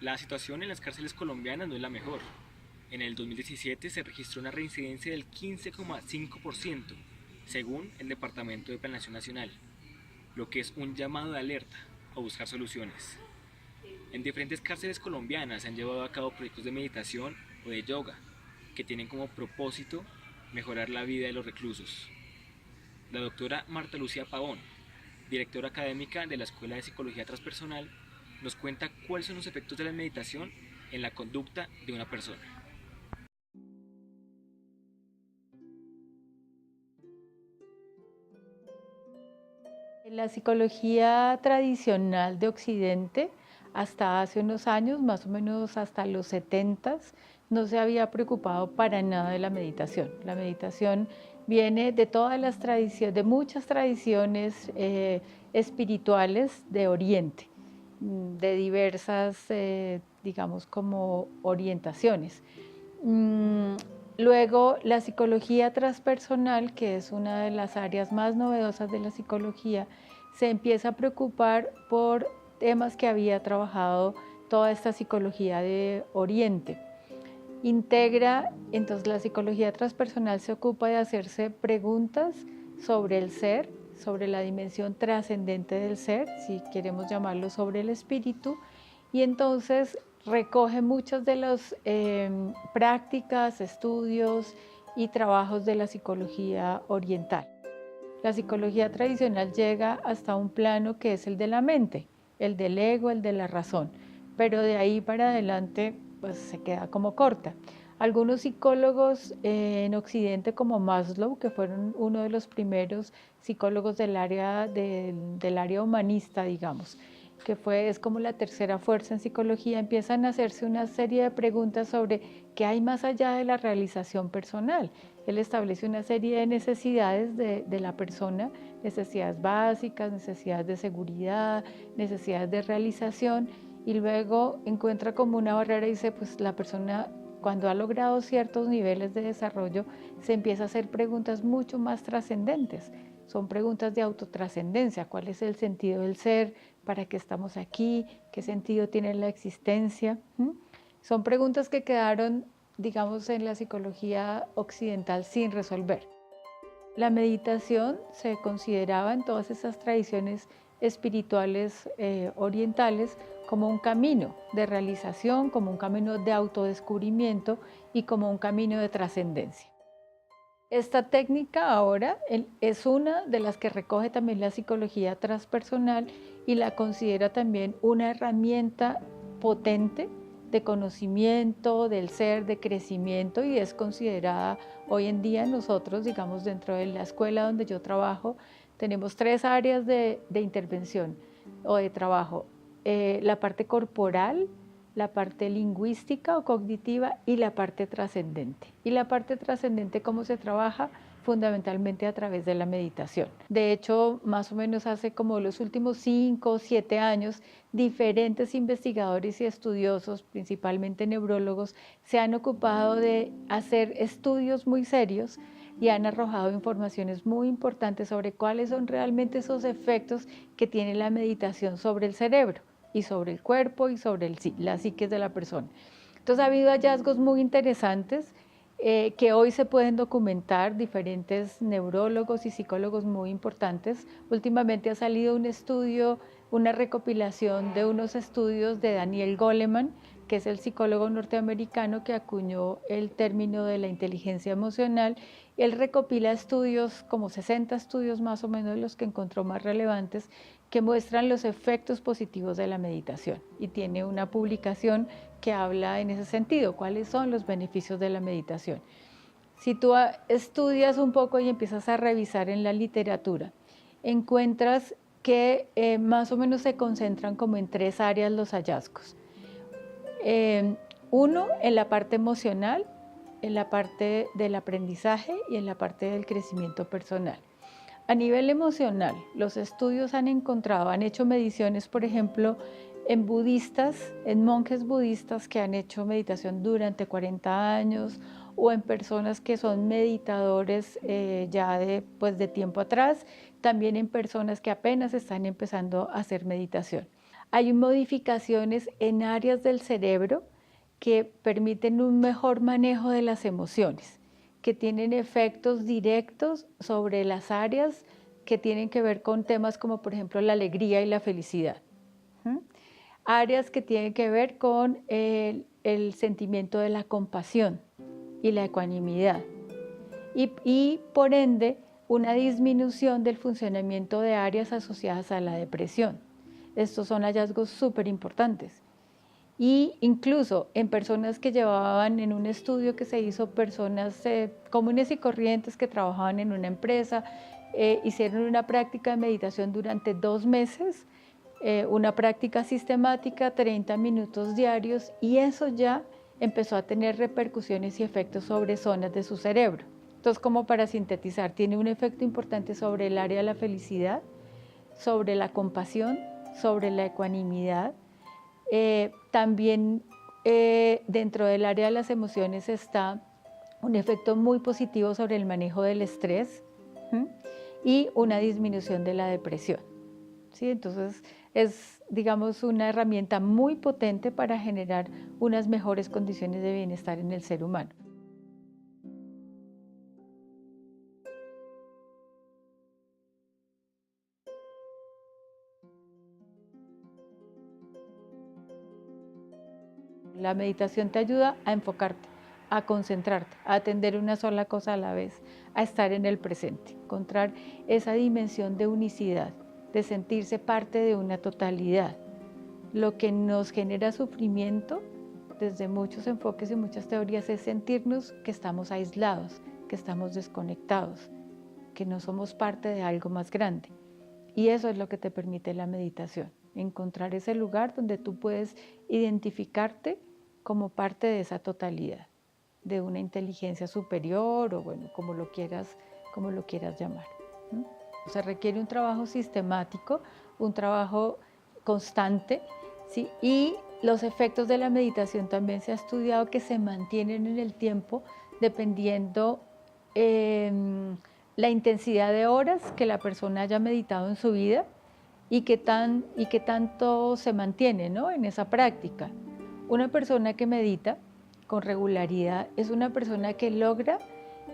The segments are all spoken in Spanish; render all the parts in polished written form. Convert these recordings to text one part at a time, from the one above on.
La situación en las cárceles colombianas no es la mejor. En el 2017 se registró una reincidencia del 15,5%, según el Departamento de Planeación Nacional, lo que es un llamado de alerta a buscar soluciones. En diferentes cárceles colombianas se han llevado a cabo proyectos de meditación o de yoga que tienen como propósito mejorar la vida de los reclusos. La doctora Marta Lucía Pavón, directora académica de la Escuela de Psicología Transpersonal, nos cuenta cuáles son los efectos de la meditación en la conducta de una persona. La psicología tradicional de Occidente, hasta hace unos años, más o menos hasta los 70, no se había preocupado para nada de la meditación. La meditación viene de todas las tradiciones, de muchas tradiciones espirituales de Oriente, de diversas, digamos, como orientaciones. Luego, la psicología transpersonal, que es una de las áreas más novedosas de la psicología, se empieza a preocupar por temas que había trabajado toda esta psicología de Oriente. Integra, entonces la psicología transpersonal se ocupa de hacerse preguntas sobre el ser, sobre la dimensión trascendente del ser, si queremos llamarlo sobre el espíritu, y entonces recoge muchas de las prácticas, estudios y trabajos de la psicología oriental. La psicología tradicional llega hasta un plano que es el de la mente, el del ego, el de la razón, pero de ahí para adelante pues se queda como corta. Algunos psicólogos en Occidente como Maslow, que fueron uno de los primeros psicólogos del área humanista, digamos, es como la tercera fuerza en psicología, empiezan a hacerse una serie de preguntas sobre qué hay más allá de la realización personal. Él establece una serie de necesidades de la persona, necesidades básicas, necesidades de seguridad, necesidades de realización, y luego encuentra como una barrera y dice, pues la persona cuando ha logrado ciertos niveles de desarrollo se empieza a hacer preguntas mucho más trascendentes. Son preguntas de autotrascendencia, ¿cuál es el sentido del ser? ¿Para qué estamos aquí? ¿Qué sentido tiene la existencia? Son preguntas que quedaron, digamos, en la psicología occidental sin resolver. La meditación se consideraba en todas esas tradiciones espirituales orientales como un camino de realización, como un camino de autodescubrimiento y como un camino de trascendencia. Esta técnica ahora es una de las que recoge también la psicología transpersonal y la considera también una herramienta potente de conocimiento del ser, de crecimiento, y es considerada hoy en día nosotros, digamos, dentro de la escuela donde yo trabajo, tenemos tres áreas de intervención o de trabajo. La parte corporal, la parte lingüística o cognitiva y la parte trascendente. Y la parte trascendente, ¿cómo se trabaja? Fundamentalmente a través de la meditación. De hecho, más o menos hace como los últimos 5 o 7 años, diferentes investigadores y estudiosos, principalmente neurólogos, se han ocupado de hacer estudios muy serios y han arrojado informaciones muy importantes sobre cuáles son realmente esos efectos que tiene la meditación sobre el cerebro y sobre el cuerpo y sobre la psique de la persona. Entonces ha habido hallazgos muy interesantes que hoy se pueden documentar, diferentes neurólogos y psicólogos muy importantes. Últimamente ha salido un estudio, una recopilación de unos estudios de Daniel Goleman, que es el psicólogo norteamericano que acuñó el término de la inteligencia emocional. Él recopila estudios, como 60 estudios más o menos, los que encontró más relevantes, que muestran los efectos positivos de la meditación, y tiene una publicación que habla en ese sentido, cuáles son los beneficios de la meditación. Si tú estudias un poco y empiezas a revisar en la literatura, encuentras que más o menos se concentran como en tres áreas los hallazgos. Uno, en la parte emocional, en la parte del aprendizaje y en la parte del crecimiento personal. A nivel emocional, los estudios han hecho mediciones, por ejemplo, en budistas, en monjes budistas que han hecho meditación durante 40 años, o en personas que son meditadores ya de tiempo atrás, también en personas que apenas están empezando a hacer meditación. hay modificaciones en áreas del cerebro que permiten un mejor manejo de las emociones, que tienen efectos directos sobre las áreas que tienen que ver con temas como por ejemplo la alegría y la felicidad. Áreas que tienen que ver con el sentimiento de la compasión y la ecuanimidad. Y por ende, una disminución del funcionamiento de áreas asociadas a la depresión. Estos son hallazgos súper importantes. Y incluso en personas que llevaban en un estudio que se hizo, personas comunes y corrientes que trabajaban en una empresa, hicieron una práctica de meditación durante 2 meses, una práctica sistemática, 30 minutos diarios, y eso ya empezó a tener repercusiones y efectos sobre zonas de su cerebro. Entonces, como para sintetizar, tiene un efecto importante sobre el área de la felicidad, sobre la compasión, sobre la ecuanimidad. También dentro del área de las emociones está un efecto muy positivo sobre el manejo del estrés y una disminución de la depresión. ¿Sí? Entonces es, digamos, una herramienta muy potente para generar unas mejores condiciones de bienestar en el ser humano. La meditación te ayuda a enfocarte, a concentrarte, a atender una sola cosa a la vez, a estar en el presente, encontrar esa dimensión de unicidad, de sentirse parte de una totalidad. Lo que nos genera sufrimiento, desde muchos enfoques y muchas teorías, es sentirnos que estamos aislados, que estamos desconectados, que no somos parte de algo más grande. Y eso es lo que te permite la meditación, encontrar ese lugar donde tú puedes identificarte como parte de esa totalidad, de una inteligencia superior o bueno, como lo quieras llamar. Se requiere un trabajo sistemático, un trabajo constante, ¿sí? Y los efectos de la meditación también se ha estudiado que se mantienen en el tiempo dependiendo la intensidad de horas que la persona haya meditado en su vida y qué tanto se mantiene, ¿no?, en esa práctica. Una persona que medita con regularidad es una persona que logra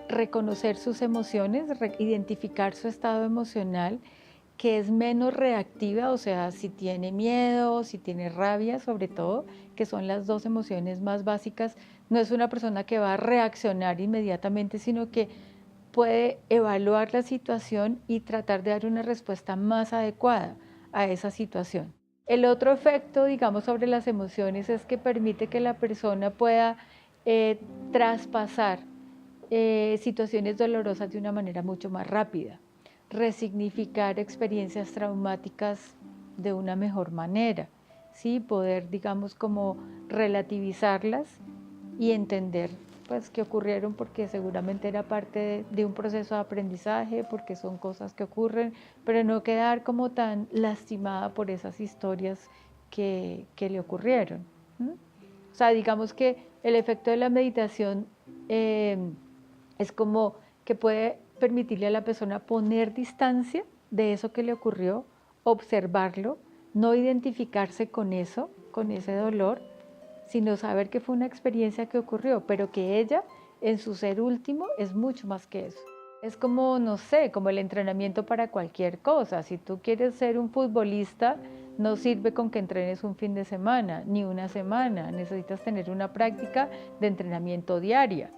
reconocer sus emociones, identificar su estado emocional, que es menos reactiva, o sea, si tiene miedo, si tiene rabia, sobre todo, que son las 2 emociones más básicas, no es una persona que va a reaccionar inmediatamente, sino que puede evaluar la situación y tratar de dar una respuesta más adecuada a esa situación. El otro efecto, digamos, sobre las emociones es que permite que la persona pueda traspasar situaciones dolorosas de una manera mucho más rápida, resignificar experiencias traumáticas de una mejor manera, ¿sí? Poder, digamos, como relativizarlas y entender pues que ocurrieron porque seguramente era parte de un proceso de aprendizaje, porque son cosas que ocurren, pero no quedar como tan lastimada por esas historias que le ocurrieron. O sea, digamos que el efecto de la meditación es como que puede permitirle a la persona poner distancia de eso que le ocurrió, observarlo, no identificarse con eso, con ese dolor, sino saber que fue una experiencia que ocurrió, pero que ella, en su ser último, es mucho más que eso. Es como, no sé, como el entrenamiento para cualquier cosa. Si tú quieres ser un futbolista, no sirve con que entrenes un fin de semana, ni una semana. Necesitas tener una práctica de entrenamiento diaria.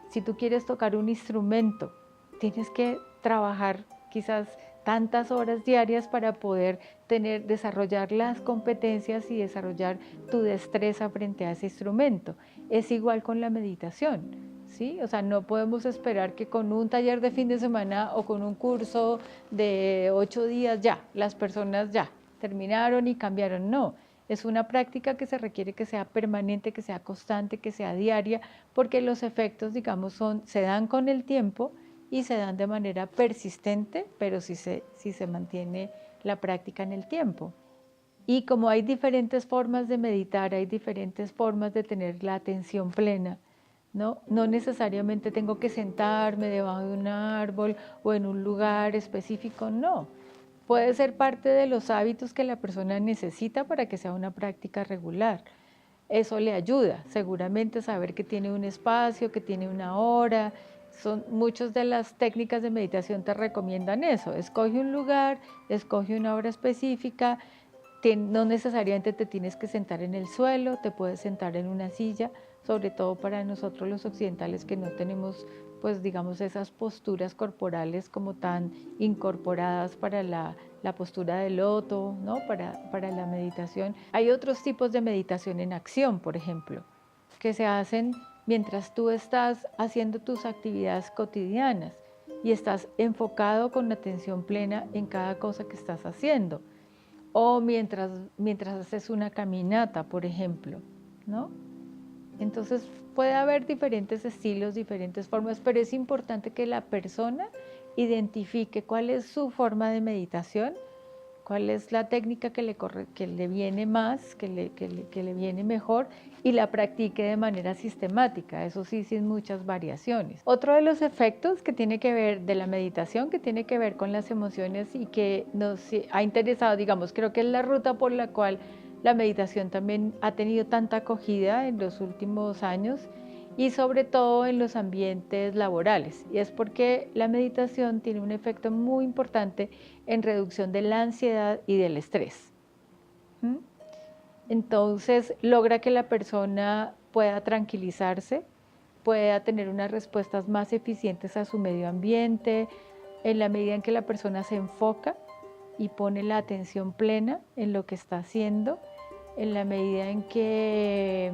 Si tú quieres tocar un instrumento, tienes que trabajar quizás tantas horas diarias para poder desarrollar las competencias y desarrollar tu destreza frente a ese instrumento. Es igual con la meditación, ¿sí? O sea, no podemos esperar que con un taller de fin de semana o con un curso de 8 días ya, las personas ya terminaron y cambiaron. No, es una práctica que se requiere que sea permanente, que sea constante, que sea diaria, porque los efectos, digamos, se dan con el tiempo y se dan de manera persistente, pero sí se mantiene la práctica en el tiempo. Y como hay diferentes formas de meditar, hay diferentes formas de tener la atención plena, ¿no? No necesariamente tengo que sentarme debajo de un árbol o en un lugar específico, no. puede ser parte de los hábitos que la persona necesita para que sea una práctica regular. Eso le ayuda, seguramente saber que tiene un espacio, que tiene una hora. Muchas de las técnicas de meditación te recomiendan eso. Escoge un lugar, escoge una hora específica. No necesariamente te tienes que sentar en el suelo, te puedes sentar en una silla, sobre todo para nosotros los occidentales que no tenemos, pues digamos, esas posturas corporales como tan incorporadas para la postura del loto, ¿no? Para la meditación. Hay otros tipos de meditación en acción, por ejemplo, que se hacen mientras tú estás haciendo tus actividades cotidianas y estás enfocado con atención plena en cada cosa que estás haciendo. O mientras haces una caminata, por ejemplo, ¿no? Entonces puede haber diferentes estilos, diferentes formas, pero es importante que la persona identifique cuál es su forma de meditación, cuál es la técnica que le viene más, que le viene mejor y la practique de manera sistemática, eso sí, sin muchas variaciones. Otro de los efectos que tiene que ver de la meditación, que tiene que ver con las emociones y que nos ha interesado, digamos, creo que es la ruta por la cual la meditación también ha tenido tanta acogida en los últimos años y sobre todo en los ambientes laborales. Y es porque la meditación tiene un efecto muy importante en reducción de la ansiedad y del estrés. ¿Mm? Entonces logra que la persona pueda tranquilizarse, pueda tener unas respuestas más eficientes a su medio ambiente, en la medida en que la persona se enfoca y pone la atención plena en lo que está haciendo, en la medida en que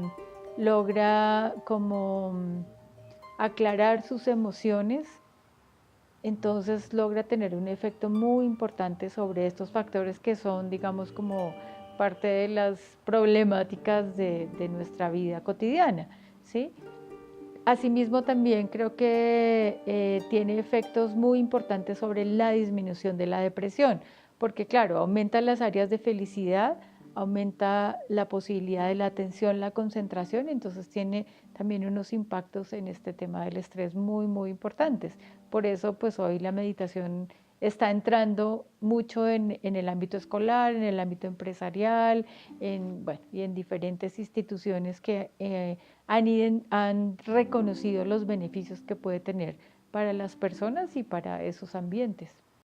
logra como aclarar sus emociones, entonces logra tener un efecto muy importante sobre estos factores que son, digamos, como parte de las problemáticas de nuestra vida cotidiana, ¿sí? Asimismo, también creo que tiene efectos muy importantes sobre la disminución de la depresión, porque claro, aumenta las áreas de felicidad, aumenta la posibilidad de la atención, la concentración, entonces tiene también unos impactos en este tema del estrés muy, muy importantes. Por eso, pues hoy la meditación está entrando mucho en el ámbito escolar, en el ámbito empresarial, bueno, y en diferentes instituciones que han reconocido los beneficios que puede tener para las personas y para esos ambientes.